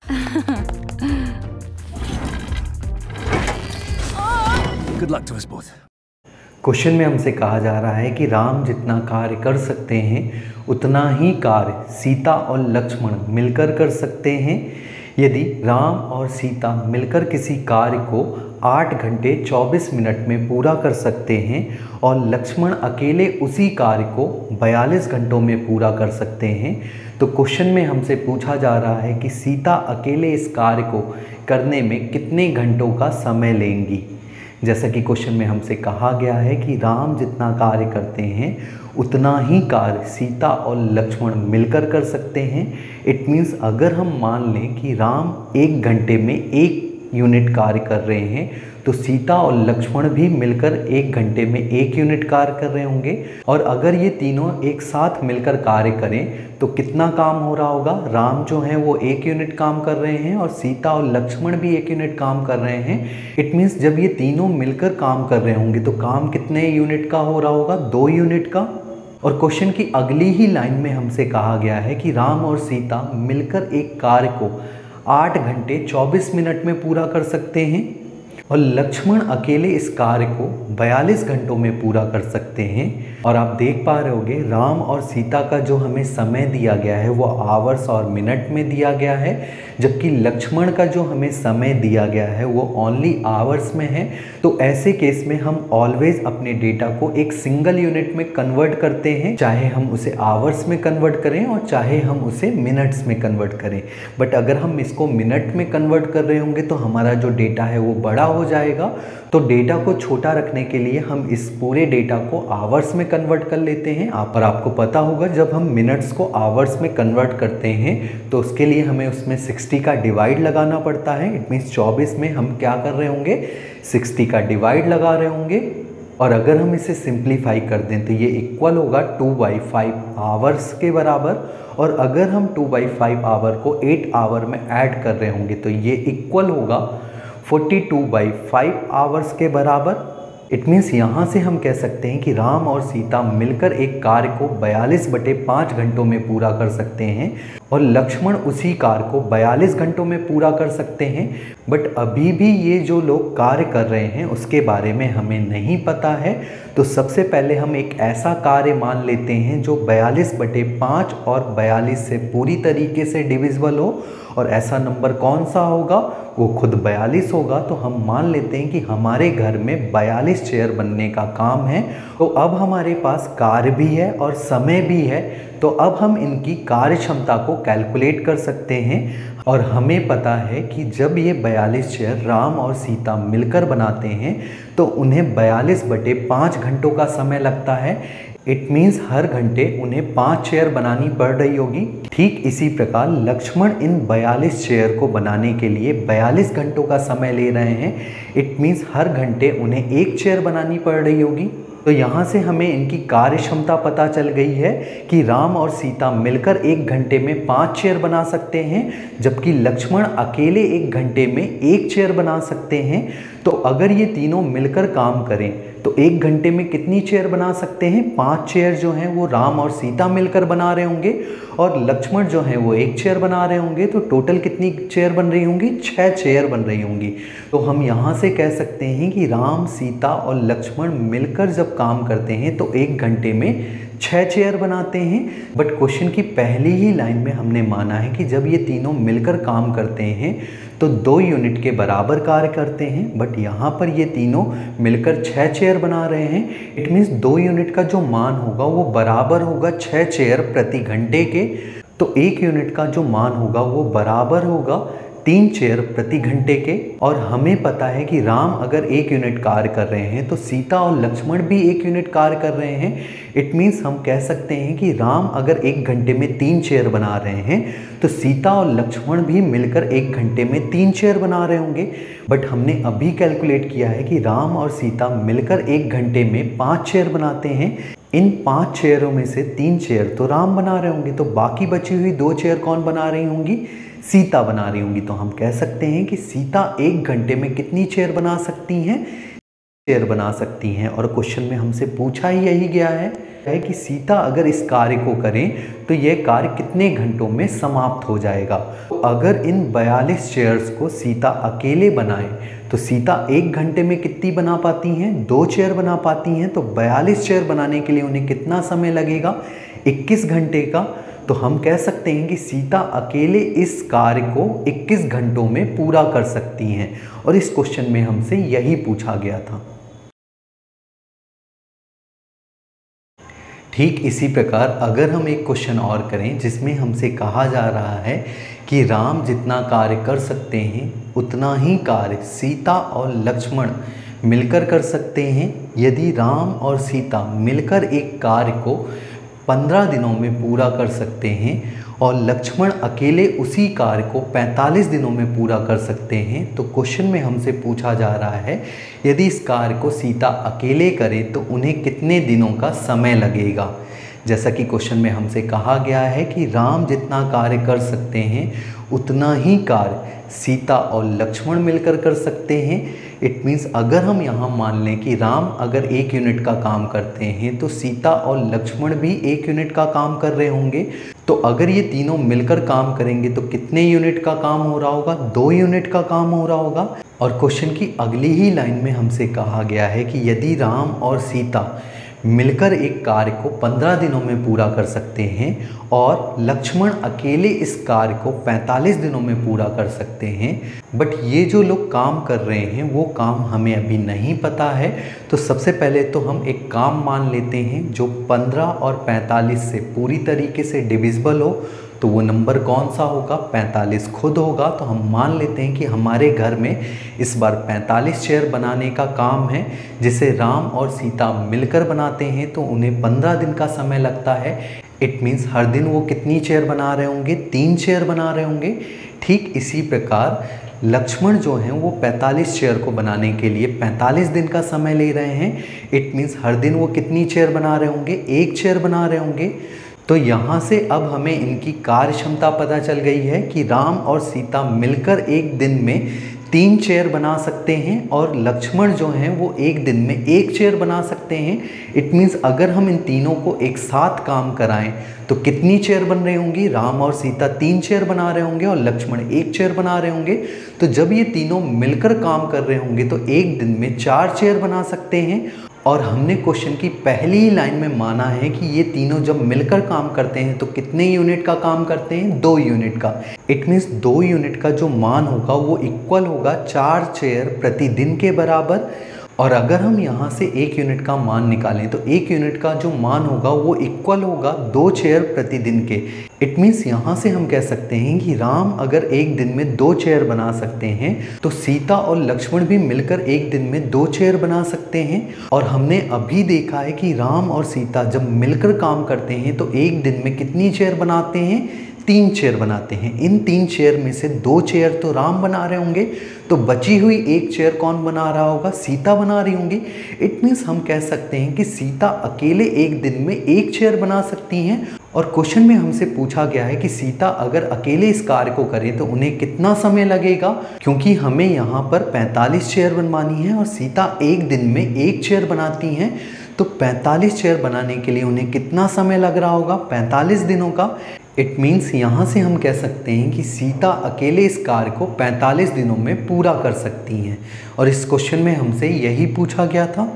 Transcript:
Good luck to us both. Question में हमसे कहा जा रहा है कि राम जितना कार्य कर सकते हैं उतना ही कार्य सीता और लक्ष्मण मिलकर कर सकते हैं। यदि राम और सीता मिलकर किसी कार्य को 8 घंटे 24 मिनट में पूरा कर सकते हैं और लक्ष्मण अकेले उसी कार्य को 42 घंटों में पूरा कर सकते हैं, तो क्वेश्चन में हमसे पूछा जा रहा है कि सीता अकेले इस कार्य को करने में कितने घंटों का समय लेंगी। जैसा कि क्वेश्चन में हमसे कहा गया है कि राम जितना कार्य करते हैं उतना ही कार्य सीता और लक्ष्मण मिलकर कर सकते हैं। इट मीन्स अगर हम मान लें कि राम 1 घंटे में 1 यूनिट कार्य कर रहे हैं तो सीता और लक्ष्मण भी मिलकर 1 घंटे में 1 यूनिट कार्य कर रहे होंगे। और अगर ये तीनों एक साथ मिलकर कार्य करें तो कितना काम हो रहा होगा। राम जो हैं वो 1 यूनिट काम कर रहे हैं और सीता और लक्ष्मण भी 1 यूनिट काम कर रहे हैं। इट मीन्स जब ये तीनों मिलकर काम कर रहे होंगे तो काम कितने यूनिट का हो रहा होगा, 2 यूनिट का। और क्वेश्चन की अगली ही लाइन में हमसे कहा गया है कि राम और सीता मिलकर एक कार्य को 8 घंटे 24 मिनट में पूरा कर सकते हैं और लक्ष्मण अकेले इस कार्य को 42 घंटों में पूरा कर सकते हैं। और आप देख पा रहे होंगे राम और सीता का जो हमें समय दिया गया है वो आवर्स और मिनट में दिया गया है, जबकि लक्ष्मण का जो हमें समय दिया गया है वो ओनली आवर्स में है। तो ऐसे केस में हम ऑलवेज अपने डेटा को एक सिंगल यूनिट में कन्वर्ट करते हैं, चाहे हम उसे आवर्स में कन्वर्ट करें और चाहे हम उसे मिनट्स में कन्वर्ट करें। बट अगर हम इसको मिनट में कन्वर्ट कर रहे होंगे तो हमारा जो डेटा है वो बड़ा हो जाएगा। तो डेटा को छोटा रखने के लिए हम इस पूरे डेटा को आवर्स में कन्वर्ट कर लेते हैं। पर आपको पता होगा जब हम मिनट्स को आवर्स में कन्वर्ट करते हैं तो उसके लिए हमें उसमें 60 का डिवाइड लगाना पड़ता है। इट मीन्स 24 में हम क्या कर रहे होंगे, 60 का डिवाइड लगा रहे होंगे। और अगर हम इसे सिंप्लीफाई कर दें तो ये इक्वल होगा 2/5 आवर्स के बराबर। और अगर हम 2/5 आवर को 8 आवर में ऐड कर रहे होंगे तो ये इक्वल होगा 42/5 आवर्स के बराबर। इट मीन्स यहाँ से हम कह सकते हैं कि राम और सीता मिलकर एक कार्य को 42/5 घंटों में पूरा कर सकते हैं और लक्ष्मण उसी कार्य को 42 घंटों में पूरा कर सकते हैं। बट अभी भी ये जो लोग कार्य कर रहे हैं उसके बारे में हमें नहीं पता है। तो सबसे पहले हम एक ऐसा कार्य मान लेते हैं जो 42/5 और 42 से पूरी तरीके से डिविजिबल हो, और ऐसा नंबर कौन सा होगा, वो खुद 42 होगा। तो हम मान लेते हैं कि हमारे घर में 42 चेयर बनने का काम है। तो अब हमारे पास कार्य भी है और समय भी है, तो अब हम इनकी कार्य क्षमता को कैलकुलेट कर सकते हैं। और हमें पता है कि जब ये 42 चेयर राम और सीता मिलकर बनाते हैं तो उन्हें 42/5 घंटों का समय लगता है। इट मीन्स हर घंटे उन्हें 5 चेयर बनानी पड़ रही होगी। ठीक इसी प्रकार लक्ष्मण इन 42 चेयर को बनाने के लिए 42 घंटों का समय ले रहे हैं। इट मीन्स हर घंटे उन्हें 1 चेयर बनानी पड़ रही होगी। तो यहाँ से हमें इनकी कार्य क्षमता पता चल गई है कि राम और सीता मिलकर 1 घंटे में 5 चेयर बना सकते हैं, जबकि लक्ष्मण अकेले 1 घंटे में 1 चेयर बना सकते हैं। तो अगर ये तीनों मिलकर काम करें तो 1 घंटे में कितनी चेयर बना सकते हैं, 5 चेयर जो हैं वो राम और सीता मिलकर बना रहे होंगे और लक्ष्मण जो हैं वो 1 चेयर बना रहे होंगे। तो टोटल कितनी चेयर बन रही होंगी, 6 चेयर बन रही होंगी। तो हम यहाँ से कह सकते हैं कि राम, सीता और लक्ष्मण मिलकर जब काम करते हैं तो 1 घंटे में 6 चेयर बनाते हैं। बट क्वेश्चन की पहली ही लाइन में हमने माना है कि जब ये तीनों मिलकर काम करते हैं तो 2 यूनिट के बराबर कार्य करते हैं। बट यहाँ पर ये तीनों मिलकर 6 चेयर बना रहे हैं। इट मीन्स 2 यूनिट का जो मान होगा वो बराबर होगा 6 चेयर प्रति घंटे के। तो 1 यूनिट का जो मान होगा वो बराबर होगा 3 चेयर प्रति घंटे के। और हमें पता है कि राम अगर 1 यूनिट कार्य कर रहे हैं तो सीता और लक्ष्मण भी 1 यूनिट कार्य कर रहे हैं। इट मीन्स हम कह सकते हैं कि राम अगर 1 घंटे में 3 चेयर बना रहे हैं तो सीता और लक्ष्मण भी मिलकर 1 घंटे में 3 चेयर बना रहे होंगे। बट हमने अभी कैलकुलेट किया है कि राम और सीता मिलकर 1 घंटे में 5 चेयर बनाते हैं। इन 5 चेयरों में से 3 चेयर तो राम बना रहे होंगे, तो बाकी बची हुई 2 चेयर कौन बना रही होंगी, सीता बना रही होंगी। तो हम कह सकते हैं कि सीता 1 घंटे में कितनी चेयर बना सकती हैं, चेयर बना सकती हैं। और क्वेश्चन में हमसे पूछा ही यही गया है। है कि सीता अगर इस कार्य को करें तो यह कार्य कितने घंटों में समाप्त हो जाएगा। अगर इन 42 चेयर्स को सीता अकेले बनाए तो सीता 1 घंटे में कितनी बना पाती हैं? 2 चेयर बना पाती हैं। तो 42 चेयर बनाने के लिए उन्हें कितना समय लगेगा? 21 घंटे का। तो हम कह सकते हैं कि सीता अकेले इस कार्य को 21 घंटों में पूरा कर सकती हैं और इस क्वेश्चन में हमसे यही पूछा गया था। ठीक इसी प्रकार अगर हम एक क्वेश्चन और करें जिसमें हमसे कहा जा रहा है कि राम जितना कार्य कर सकते हैं उतना ही कार्य सीता और लक्ष्मण मिलकर कर सकते हैं। यदि राम और सीता मिलकर एक कार्य को 15 दिनों में पूरा कर सकते हैं और लक्ष्मण अकेले उसी कार्य को 45 दिनों में पूरा कर सकते हैं, तो क्वेश्चन में हमसे पूछा जा रहा है यदि इस कार्य को सीता अकेले करे तो उन्हें कितने दिनों का समय लगेगा। जैसा कि क्वेश्चन में हमसे कहा गया है कि राम जितना कार्य कर सकते हैं उतना ही कार्य सीता और लक्ष्मण मिलकर कर सकते हैं। इट मीन्स अगर हम यहाँ मान लें कि राम अगर 1 यूनिट का काम करते हैं तो सीता और लक्ष्मण भी 1 यूनिट का काम कर रहे होंगे। तो अगर ये तीनों मिलकर काम करेंगे तो कितने यूनिट का काम हो रहा होगा? 2 यूनिट का काम हो रहा होगा। और क्वेश्चन की अगली ही लाइन में हमसे कहा गया है कि यदि राम और सीता मिलकर एक कार्य को 15 दिनों में पूरा कर सकते हैं और लक्ष्मण अकेले इस कार्य को 45 दिनों में पूरा कर सकते हैं, बट ये जो लोग काम कर रहे हैं वो काम हमें अभी नहीं पता है। तो सबसे पहले तो हम एक काम मान लेते हैं जो 15 और 45 से पूरी तरीके से डिविजिबल हो। तो वो नंबर कौन सा होगा? 45 खुद होगा। तो हम मान लेते हैं कि हमारे घर में इस बार 45 चेयर बनाने का काम है जिसे राम और सीता मिलकर बनाते हैं, तो उन्हें 15 दिन का समय लगता है। इट मीन्स हर दिन वो कितनी चेयर बना रहे होंगे? 3 चेयर बना रहे होंगे। ठीक इसी प्रकार लक्ष्मण जो हैं वो 45 चेयर को बनाने के लिए 45 दिन का समय ले रहे हैं। इट मीन्स हर दिन वो कितनी चेयर बना रहे होंगे? 1 चेयर बना रहे होंगे। तो यहाँ से अब हमें इनकी कार्य क्षमता पता चल गई है कि राम और सीता मिलकर एक दिन में 3 चेयर बना सकते हैं और लक्ष्मण जो हैं वो एक दिन में 1 चेयर बना सकते हैं। इट मीन्स अगर हम इन तीनों को एक साथ काम कराएं तो कितनी चेयर बन रही होंगी? राम और सीता 3 चेयर बना रहे होंगे और लक्ष्मण 1 चेयर बना रहे होंगे। तो जब ये तीनों मिलकर काम कर रहे होंगे तो एक दिन में 4 चेयर बना सकते हैं। और हमने क्वेश्चन की पहली ही लाइन में माना है कि ये तीनों जब मिलकर काम करते हैं तो कितने यूनिट का काम करते हैं? 2 यूनिट का। इट मीन्स 2 यूनिट का जो मान होगा वो इक्वल होगा 4 चेयर प्रतिदिन के बराबर। और अगर हम यहाँ से 1 यूनिट का मान निकालें तो 1 यूनिट का जो मान होगा वो इक्वल होगा 2 चेयर प्रतिदिन के। इट मीन्स यहाँ से हम कह सकते हैं कि राम अगर एक दिन में 2 चेयर बना सकते हैं तो सीता और लक्ष्मण भी मिलकर एक दिन में 2 चेयर बना सकते हैं। और हमने अभी देखा है कि राम और सीता जब मिलकर काम करते हैं तो एक दिन में कितनी चेयर बनाते हैं? 3 चेयर बनाते हैं। इन 3 चेयर में से 2 चेयर तो राम बना रहे होंगे, तो बची हुई 1 चेयर कौन बना रहा होगा? सीता बना रही होंगी। इट मीन्स हम कह सकते हैं कि सीता अकेले एक दिन में 1 चेयर बना सकती हैं। और क्वेश्चन में हमसे पूछा गया है कि सीता अगर अकेले इस कार्य को करें तो उन्हें कितना समय लगेगा, क्योंकि हमें यहाँ पर 45 चेयर बनवानी है और सीता एक दिन में 1 चेयर बनाती हैं। तो 45 चेयर बनाने के लिए उन्हें कितना समय लग रहा होगा? 45 दिनों का। इट मीन्स यहाँ से हम कह सकते हैं कि सीता अकेले इस कार्य को 45 दिनों में पूरा कर सकती हैं और इस क्वेश्चन में हमसे यही पूछा गया था।